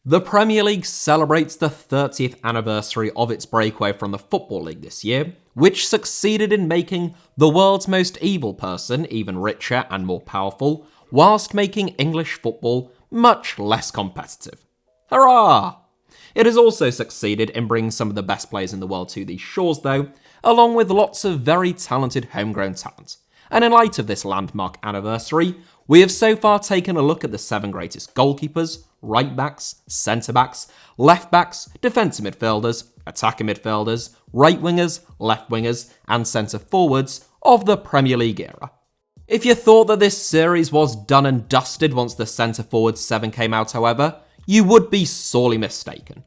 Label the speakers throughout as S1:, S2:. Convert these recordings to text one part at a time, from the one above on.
S1: The Premier League celebrates the 30th anniversary of its breakaway from the Football League this year, which succeeded in making the world's most evil person even richer and more powerful, whilst making English football much less competitive. Hurrah! It has also succeeded in bringing some of the best players in the world to these shores though, along with lots of very talented homegrown talent. And in light of this landmark anniversary, we have so far taken a look at the 7 greatest goalkeepers, right-backs, centre-backs, left-backs, defensive midfielders, attacking midfielders, right-wingers, left-wingers, and centre-forwards of the Premier League era. If you thought that this series was done and dusted once the centre-forward 7 came out, however, you would be sorely mistaken.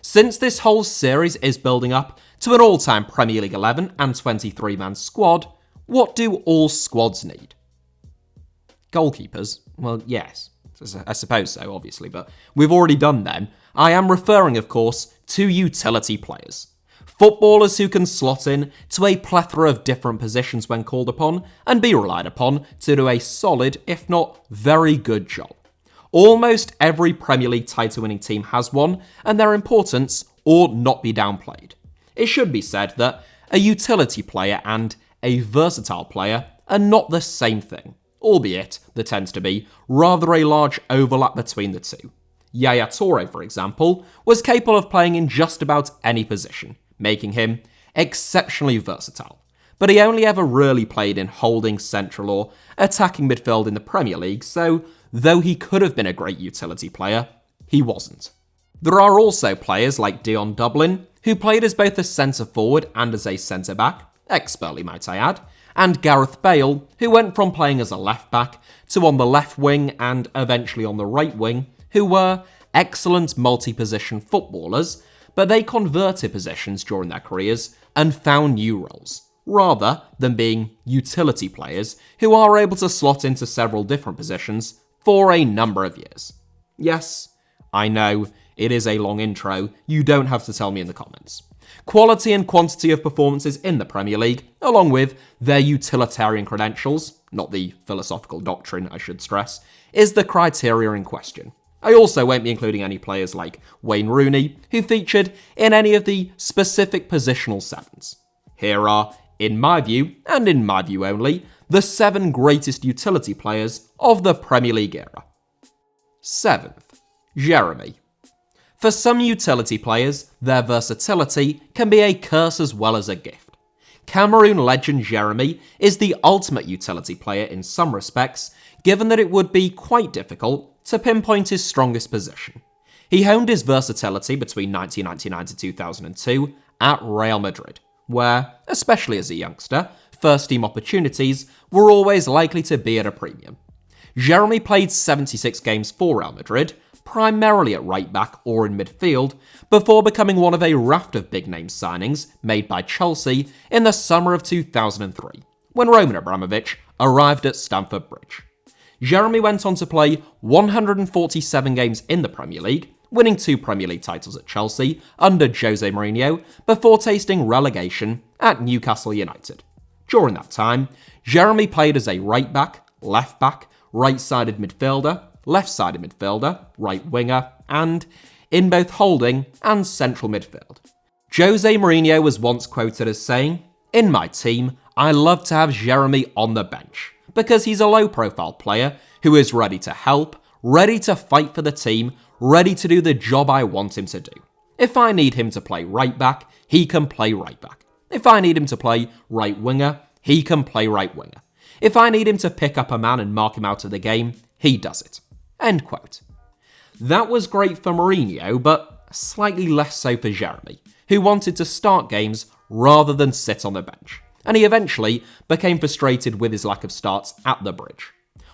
S1: Since this whole series is building up to an all-time Premier League 11 and 23-man squad, what do all squads need? Goalkeepers? Well, yes, I suppose so, obviously, but we've already done them. I am referring, of course, to utility players. Footballers who can slot in to a plethora of different positions when called upon and be relied upon to do a solid, if not very good job. Almost every Premier League title-winning team has one, and their importance ought not be downplayed. It should be said that a utility player and a versatile player are not the same thing, albeit there tends to be rather a large overlap between the two. Yaya Toure, for example, was capable of playing in just about any position, making him exceptionally versatile. But he only ever really played in holding, central or attacking midfield in the Premier League, so though he could have been a great utility player, he wasn't. There are also players like Dion Dublin, who played as both a centre-forward and as a centre-back, expertly might I add, and Gareth Bale, who went from playing as a left-back to on the left wing and eventually on the right wing, who were excellent multi-position footballers, but they converted positions during their careers and found new roles, rather than being utility players who are able to slot into several different positions for a number of years. Yes, I know, it is a long intro, you don't have to tell me in the comments. Quality and quantity of performances in the Premier League, along with their utilitarian credentials, not the philosophical doctrine I should stress, is the criteria in question. I also won't be including any players like Wayne Rooney, who featured in any of the specific positional sevens. Here are, in my view, and in my view only, the 7 greatest utility players of the Premier League era. 7th, Jeremy. For some utility players, their versatility can be a curse as well as a gift. Cameroon legend Jeremy is the ultimate utility player in some respects, given that it would be quite difficult to pinpoint his strongest position. He honed his versatility between 1999 to 2002 at Real Madrid, where, especially as a youngster, first-team opportunities were always likely to be at a premium. Jeremy played 76 games for Real Madrid, primarily at right-back or in midfield, before becoming one of a raft of big-name signings made by Chelsea in the summer of 2003, when Roman Abramovich arrived at Stamford Bridge. Jeremy went on to play 147 games in the Premier League, winning 2 Premier League titles at Chelsea under Jose Mourinho, before tasting relegation at Newcastle United. During that time, Jeremy played as a right-back, left-back, right-sided midfielder, left-sided midfielder, right winger, and in both holding and central midfield. Jose Mourinho was once quoted as saying, "In my team, I love to have Jeremy on the bench, because he's a low-profile player who is ready to help, ready to fight for the team, ready to do the job I want him to do. If I need him to play right-back, he can play right-back. If I need him to play right winger, he can play right winger. If I need him to pick up a man and mark him out of the game, he does it." End quote. That was great for Mourinho, but slightly less so for Jeremy, who wanted to start games rather than sit on the bench, and he eventually became frustrated with his lack of starts at the Bridge.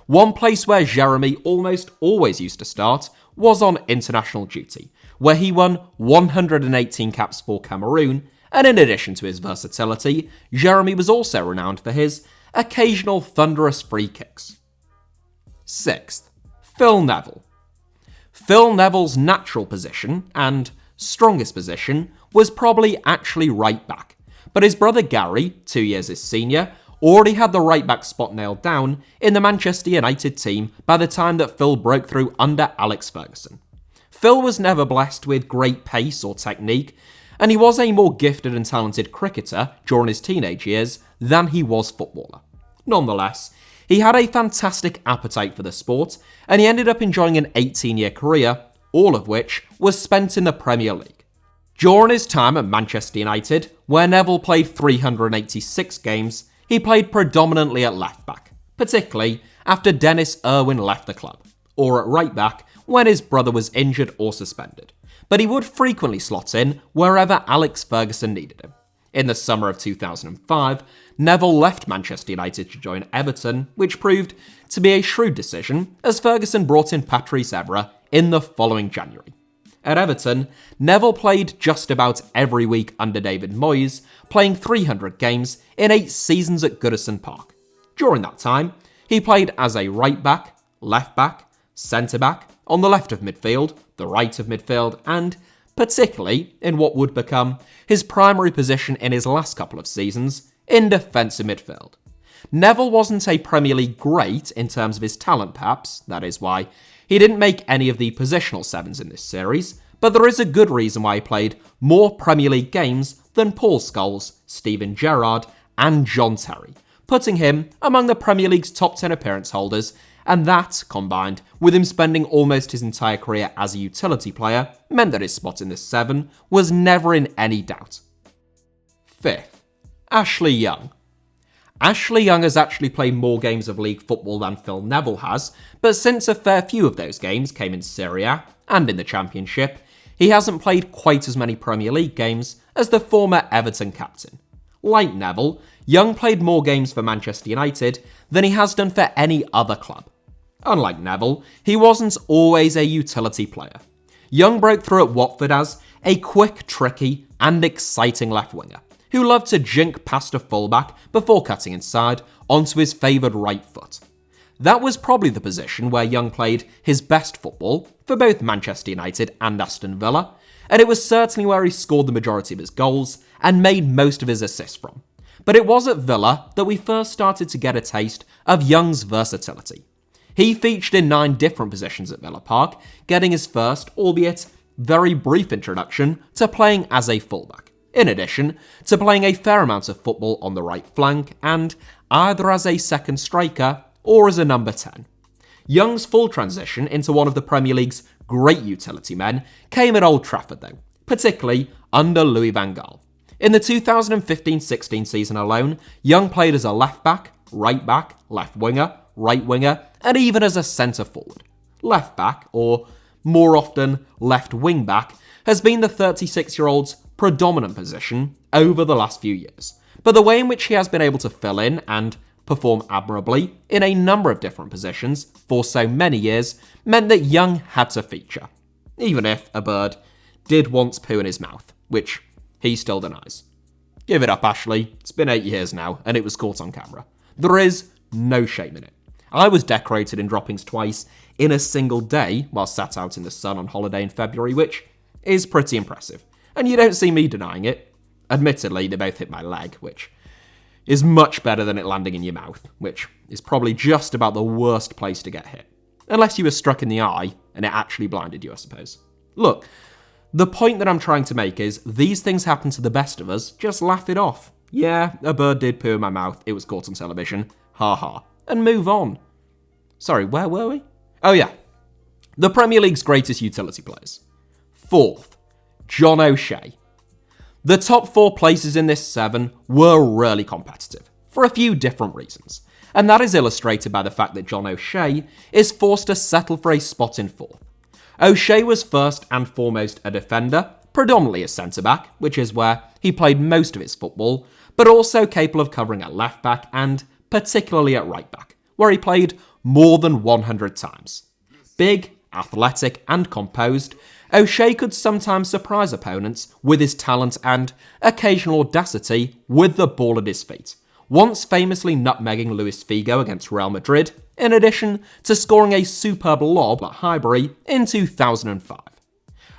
S1: One place where Jeremy almost always used to start was on international duty, where he won 118 caps for Cameroon, and in addition to his versatility, Jeremy was also renowned for his occasional thunderous free kicks. 6th, Phil Neville. Phil Neville's natural position, and strongest position, was probably actually right back, but his brother Gary, 2 years his senior, already had the right back spot nailed down in the Manchester United team by the time that Phil broke through under Alex Ferguson. Phil was never blessed with great pace or technique, and he was a more gifted and talented cricketer during his teenage years than he was footballer. Nonetheless, he had a fantastic appetite for the sport, and he ended up enjoying an 18-year career, all of which was spent in the Premier League. During his time at Manchester United, where Neville played 386 games, he played predominantly at left-back, particularly after Dennis Irwin left the club, or at right-back when his brother was injured or suspended. But he would frequently slot in wherever Alex Ferguson needed him. In the summer of 2005, Neville left Manchester United to join Everton, which proved to be a shrewd decision, as Ferguson brought in Patrice Evra in the following January. At Everton, Neville played just about every week under David Moyes, playing 300 games in 8 seasons at Goodison Park. During that time, he played as a right-back, left-back, centre-back, on the left of midfield, the right of midfield, and, particularly in what would become his primary position in his last couple of seasons, in defensive midfield. Neville wasn't a Premier League great in terms of his talent perhaps, that is why he didn't make any of the positional sevens in this series, but there is a good reason why he played more Premier League games than Paul Scholes, Steven Gerrard, and John Terry, putting him among the Premier League's top 10 appearance holders, and that, combined with him spending almost his entire career as a utility player, meant that his spot in this 7 was never in any doubt. 5th, Ashley Young. Ashley Young has actually played more games of league football than Phil Neville has, but since a fair few of those games came in Serie A and in the Championship, he hasn't played quite as many Premier League games as the former Everton captain. Like Neville, Young played more games for Manchester United than he has done for any other club. Unlike Neville, he wasn't always a utility player. Young broke through at Watford as a quick, tricky, and exciting left winger, who loved to jink past a fullback before cutting inside onto his favoured right foot. That was probably the position where Young played his best football for both Manchester United and Aston Villa, and it was certainly where he scored the majority of his goals and made most of his assists from. But it was at Villa that we first started to get a taste of Young's versatility. He featured in 9 different positions at Villa Park, getting his first, albeit very brief introduction to playing as a fullback, in addition to playing a fair amount of football on the right flank and either as a second striker or as a number 10. Young's full transition into one of the Premier League's great utility men came at Old Trafford though, particularly under Louis van Gaal. In the 2015-16 season alone, Young played as a left-back, right-back, left winger, right winger, and even as a centre-forward. Left-back, or more often left wing-back, has been the 36-year-old's predominant position over the last few years. But the way in which he has been able to fill in and perform admirably in a number of different positions for so many years meant that Young had to feature, even if a bird did once poo in his mouth, which he still denies. Give it up, Ashley. It's been 8 years now, and it was caught on camera. There is no shame in it. I was decorated in droppings twice in a single day while sat out in the sun on holiday in February, which is pretty impressive. And you don't see me denying it. Admittedly, they both hit my leg, which is much better than it landing in your mouth, which is probably just about the worst place to get hit. Unless you were struck in the eye and it actually blinded you, I suppose. Look, the point that I'm trying to make is these things happen to the best of us, just laugh it off. Yeah, a bird did poo in my mouth, it was caught on television, ha ha, and move on. Sorry, where were we? Oh yeah, the Premier League's greatest utility players. 4th, John O'Shea. The top 4 places in this 7 were really competitive, for a few different reasons, and that is illustrated by the fact that John O'Shea is forced to settle for a spot in 4th. O'Shea was first and foremost a defender, predominantly a centre-back, which is where he played most of his football, but also capable of covering at left-back and particularly at right-back, where he played more than 100 times. Big, athletic and composed, O'Shea could sometimes surprise opponents with his talent and occasional audacity with the ball at his feet, once famously nutmegging Luis Figo against Real Madrid, in addition to scoring a superb lob at Highbury in 2005.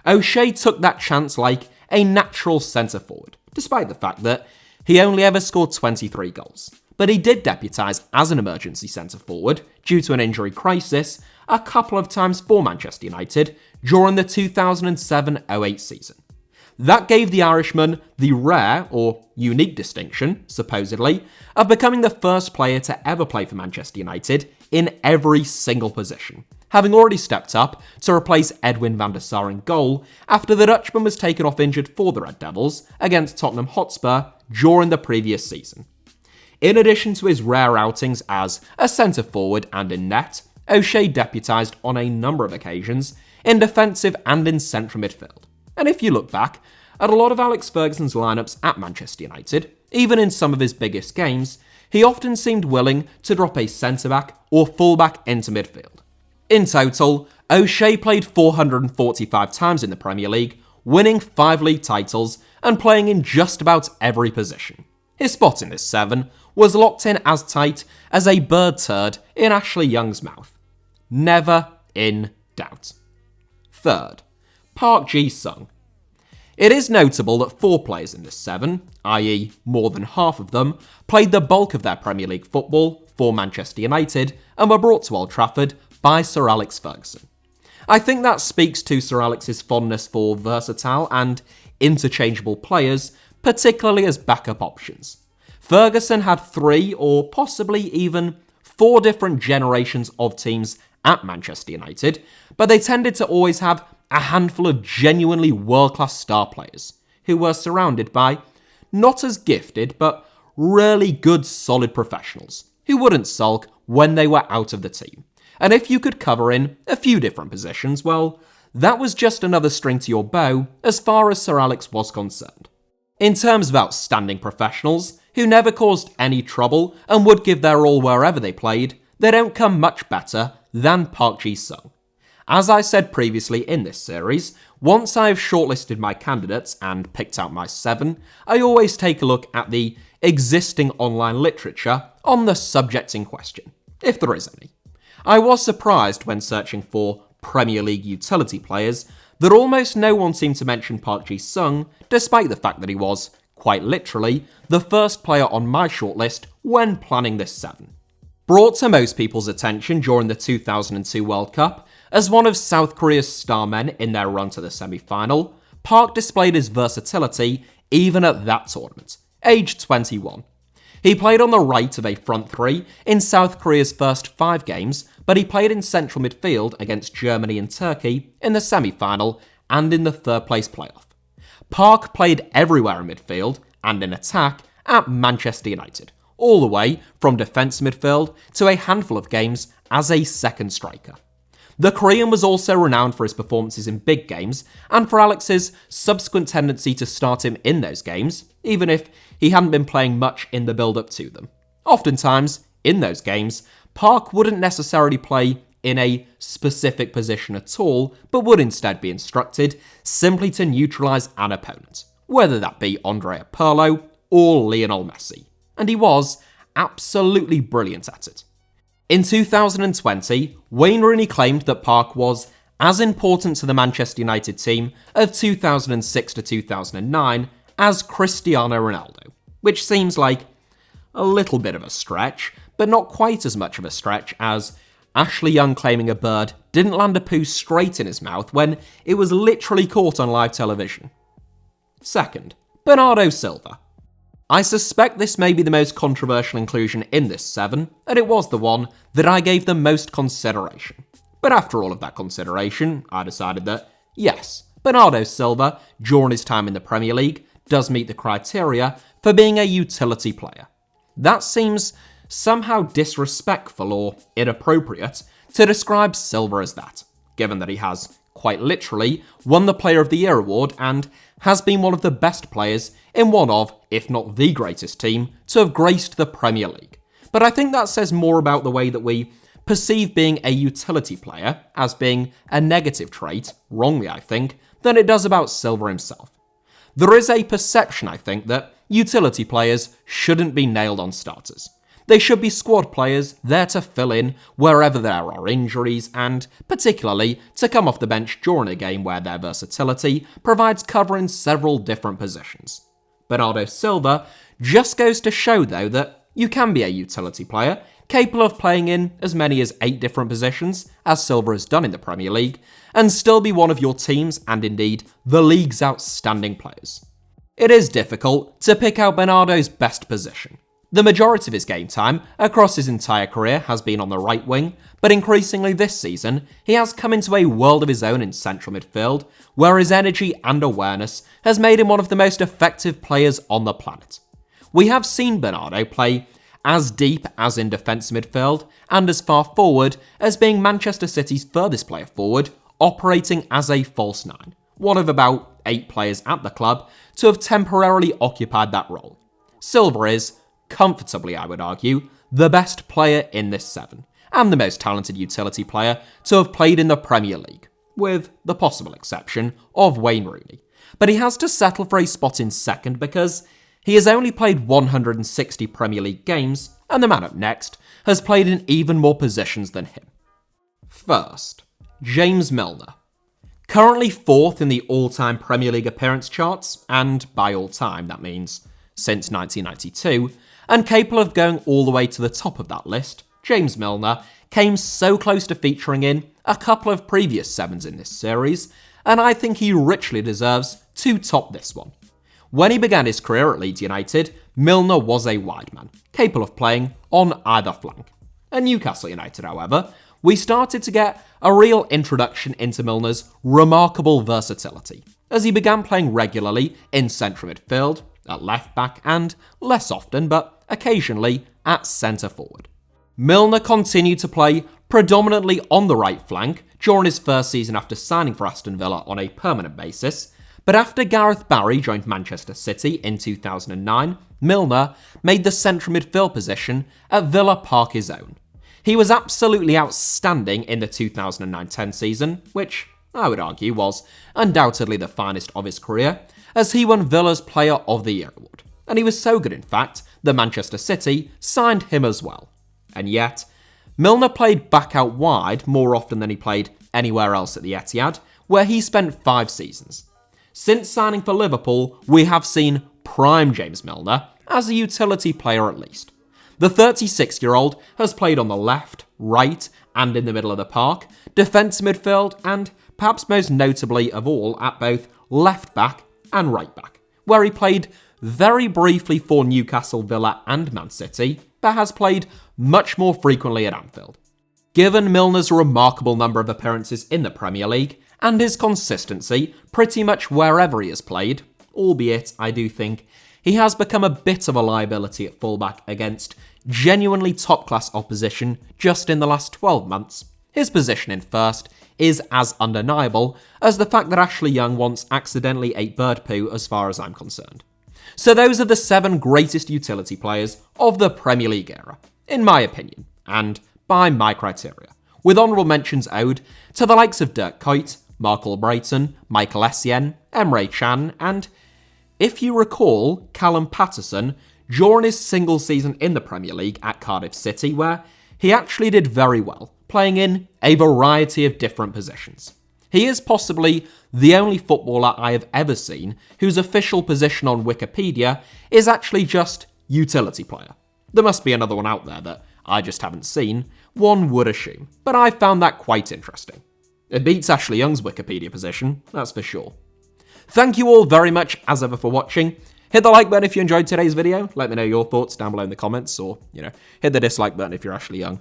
S1: O'Shea took that chance like a natural centre-forward, despite the fact that he only ever scored 23 goals. But he did deputise as an emergency centre-forward due to an injury crisis a couple of times for Manchester United during the 2007-08 season. That gave the Irishman the rare, or unique distinction, supposedly, of becoming the first player to ever play for Manchester United in every single position, having already stepped up to replace Edwin van der Sar in goal after the Dutchman was taken off injured for the Red Devils against Tottenham Hotspur during the previous season. In addition to his rare outings as a centre-forward and in net, O'Shea deputised on a number of occasions in defensive and in central midfield. And if you look back at a lot of Alex Ferguson's lineups at Manchester United, even in some of his biggest games, he often seemed willing to drop a centre-back or full-back into midfield. In total, O'Shea played 445 times in the Premier League, winning 5 league titles and playing in just about every position. His spot in this 7 was locked in as tight as a bird turd in Ashley Young's mouth. Never in doubt. Third, Park Ji-sung. It is notable that 4 players in this 7, i.e. more than half of them, played the bulk of their Premier League football for Manchester United and were brought to Old Trafford by Sir Alex Ferguson. I think that speaks to Sir Alex's fondness for versatile and interchangeable players, particularly as backup options. Ferguson had 3 or possibly even 4 different generations of teams at Manchester United, but they tended to always have a handful of genuinely world-class star players who were surrounded by not as gifted but really good solid professionals who wouldn't sulk when they were out of the team. And if you could cover in a few different positions, well, that was just another string to your bow as far as Sir Alex was concerned. In terms of outstanding professionals who never caused any trouble and would give their all wherever they played, they don't come much better than Park Ji-sung. As I said previously in this series, once I have shortlisted my candidates and picked out my 7, I always take a look at the existing online literature on the subject in question, if there is any. I was surprised when searching for Premier League utility players that almost no one seemed to mention Park Ji-sung, despite the fact that he was, quite literally, the first player on my shortlist when planning this 7. Brought to most people's attention during the 2002 World Cup as one of South Korea's star men in their run to the semi-final, Park displayed his versatility even at that tournament, aged 21. He played on the right of a front 3 in South Korea's first 5 games, but he played in central midfield against Germany and Turkey in the semi-final and in the third-place playoff. Park played everywhere in midfield and in attack at Manchester United, all the way from defence midfield to a handful of games as a second striker. The Korean was also renowned for his performances in big games and for Alex's subsequent tendency to start him in those games, even if he hadn't been playing much in the build-up to them. Oftentimes, in those games, Park wouldn't necessarily play in a specific position at all, but would instead be instructed simply to neutralise an opponent, whether that be Andrea Pirlo or Lionel Messi. And he was absolutely brilliant at it. In 2020, Wayne Rooney claimed that Park was as important to the Manchester United team of 2006 to 2009 as Cristiano Ronaldo, which seems like a little bit of a stretch, but not quite as much of a stretch as Ashley Young claiming a bird didn't land a poo straight in his mouth when it was literally caught on live television. Second, Bernardo Silva. I suspect this may be the most controversial inclusion in this 7, and it was the one that I gave the most consideration. But after all of that consideration, I decided that, yes, Bernardo Silva, during his time in the Premier League, does meet the criteria for being a utility player. That seems somehow disrespectful or inappropriate to describe Silva as that, given that he has, quite literally, won the Player of the Year award and has been one of the best players in one of, if not the greatest team, to have graced the Premier League. But I think that says more about the way that we perceive being a utility player as being a negative trait, wrongly I think, than it does about Silva himself. There is a perception, I think, that utility players shouldn't be nailed on starters. They should be squad players there to fill in wherever there are injuries and, particularly, to come off the bench during a game where their versatility provides cover in several different positions. Bernardo Silva just goes to show, though, that you can be a utility player capable of playing in as many as 8 different positions, as Silva has done in the Premier League, and still be one of your team's and indeed the league's outstanding players. It is difficult to pick out Bernardo's best position. The majority of his game time across his entire career has been on the right wing, but increasingly this season, he has come into a world of his own in central midfield, where his energy and awareness has made him one of the most effective players on the planet. We have seen Bernardo play as deep as in defensive midfield and as far forward as being Manchester City's furthest player forward, operating as a false 9, one of about 8 players at the club to have temporarily occupied that role. Silva is, comfortably I would argue, the best player in this 7, and the most talented utility player to have played in the Premier League, with the possible exception of Wayne Rooney. But he has to settle for a spot in second because he has only played 160 Premier League games, and the man up next has played in even more positions than him. First, James Milner. Currently 4th in the all-time Premier League appearance charts, and by all time that means since 1992, and capable of going all the way to the top of that list, James Milner came so close to featuring in a couple of previous 7s in this series, and I think he richly deserves to top this one. When he began his career at Leeds United, Milner was a wide man, capable of playing on either flank. At Newcastle United, however, we started to get a real introduction into Milner's remarkable versatility, as he began playing regularly in central midfield, at left back, and, less often but occasionally, at centre forward. Milner continued to play predominantly on the right flank during his first season after signing for Aston Villa on a permanent basis, but after Gareth Barry joined Manchester City in 2009, Milner made the central midfield position at Villa Park his own. He was absolutely outstanding in the 2009-10 season, which I would argue was undoubtedly the finest of his career, as he won Villa's Player of the Year award. And he was so good, in fact, that Manchester City signed him as well. And yet, Milner played back out wide more often than he played anywhere else at the Etihad, where he spent 5 seasons. Since signing for Liverpool, we have seen prime James Milner as a utility player at least. The 36-year-old has played on the left, right, and in the middle of the park, defensive midfield, and perhaps most notably of all at both left back and right back, where he played very briefly for Newcastle, Villa, and Man City, but has played much more frequently at Anfield. Given Milner's remarkable number of appearances in the Premier League, and his consistency pretty much wherever he has played, albeit I do think he has become a bit of a liability at fullback against genuinely top-class opposition just in the last 12 months, his position in first is as undeniable as the fact that Ashley Young once accidentally ate bird poo as far as I'm concerned. So those are the 7 greatest utility players of the Premier League era, in my opinion, and by my criteria, with honourable mentions owed to the likes of Dirk Kuyt, Mark Albrighton, Michael Essien, Emre Can, and, if you recall, Callum Patterson during his single season in the Premier League at Cardiff City, where he actually did very well, playing in a variety of different positions. He is possibly the only footballer I have ever seen whose official position on Wikipedia is actually just utility player. There must be another one out there that I just haven't seen, one would assume, but I found that quite interesting. It beats Ashley Young's Wikipedia position, that's for sure. Thank you all very much as ever for watching. Hit the like button if you enjoyed today's video. Let me know your thoughts down below in the comments, or, hit the dislike button if you're Ashley Young.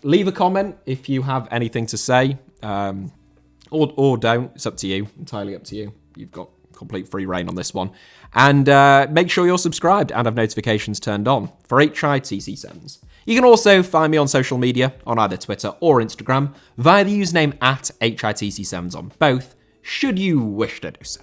S1: Leave a comment if you have anything to say, or don't. It's up to you, entirely up to you. You've got complete free reign on this one. And make sure you're subscribed and have notifications turned on for HITC Sevens. You can also find me on social media, on either Twitter or Instagram, via the username @HITC Sevens on both, should you wish to do so.